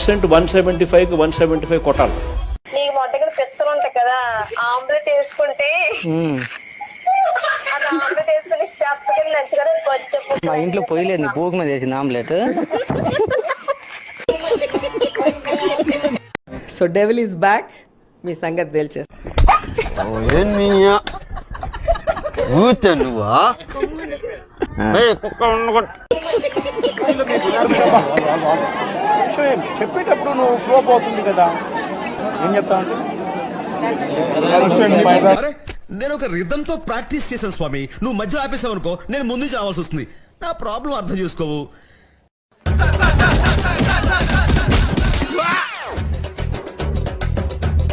100% 175 175 కొట్టాలి. నీకు మా దగ్గర పిచ్చలు ఉంటాయి కదా, ఆమ్లెట్ వేసుకుంటే అది ఆమ్లెట్ వేసుకుని స్టెప్ కింద నచ్చుకొని కొంచెం మా ఇంట్లో పొయ్యలేదు, పోగు మీద చేసింది omelette. So devil is back. మీ సంగతి తేల్చేస్తా. చెప్పేటప్పుడు నువ్వు ఫ్లో పోతుంది కదా, ఏం చెప్తా అంటే నేను ఒక రిథమ్ తో ప్రాక్టీస్ చేశాను స్వామి. నువ్వు మధ్యలో ఆపేసావు అనుకో, నేను ముందు నుంచి రావాల్సి వస్తుంది. నా ప్రాబ్లం అర్థం చేసుకోవు.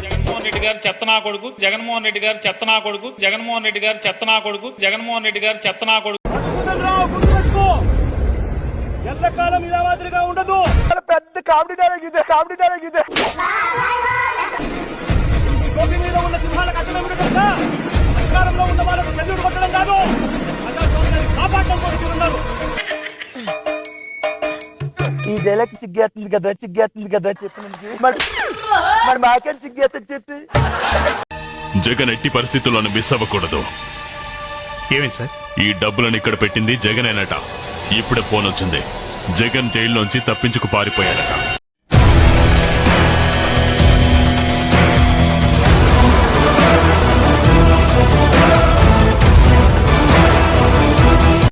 జగన్మోహన్ రెడ్డి గారు చెత్తనా కొడుకు, జగన్మోహన్ రెడ్డి గారు చెత్తనా కొడుకు, జగన్మోహన్ రెడ్డి గారు చెత్తనా కొడుకు, జగన్మోహన్ రెడ్డి గారు చెత్తనా కొడుకు. ఎల్లకాలం ఇలా మాదిరిగా ఉండదు. పెద్ద కామెడీ డైలాగ్ ఇదే, కామెడీ డైలాగ్ ఇదే. రోడ్డు మీద ఉన్న సింహాలకు అర్థం తెలుసా? అధికారంలో ఉన్న వాళ్ళకు చంద్రుడు కొట్టడం కాదు, ప్రజాస్వామ్యాన్ని కాపాడడం కోరుతున్నారు. ఈ డైలాగ్ సిగ్గేస్తుంది కదా, సిగ్గేస్తుంది కదా చెప్పి మరి మాకేం సిగ్గేస్తుంది చెప్పి. జగన్ ఎట్టి పరిస్థితుల్లోనూ మిస్ అవ్వకూడదు. ఏమైంది సార్? ఈ డబ్బులను ఇక్కడ పెట్టింది జగనేనట. ఇప్పుడే ఫోన్ వచ్చింది, జగన్ జైల్లోంచి తప్పించుకు పారిపోయాడట.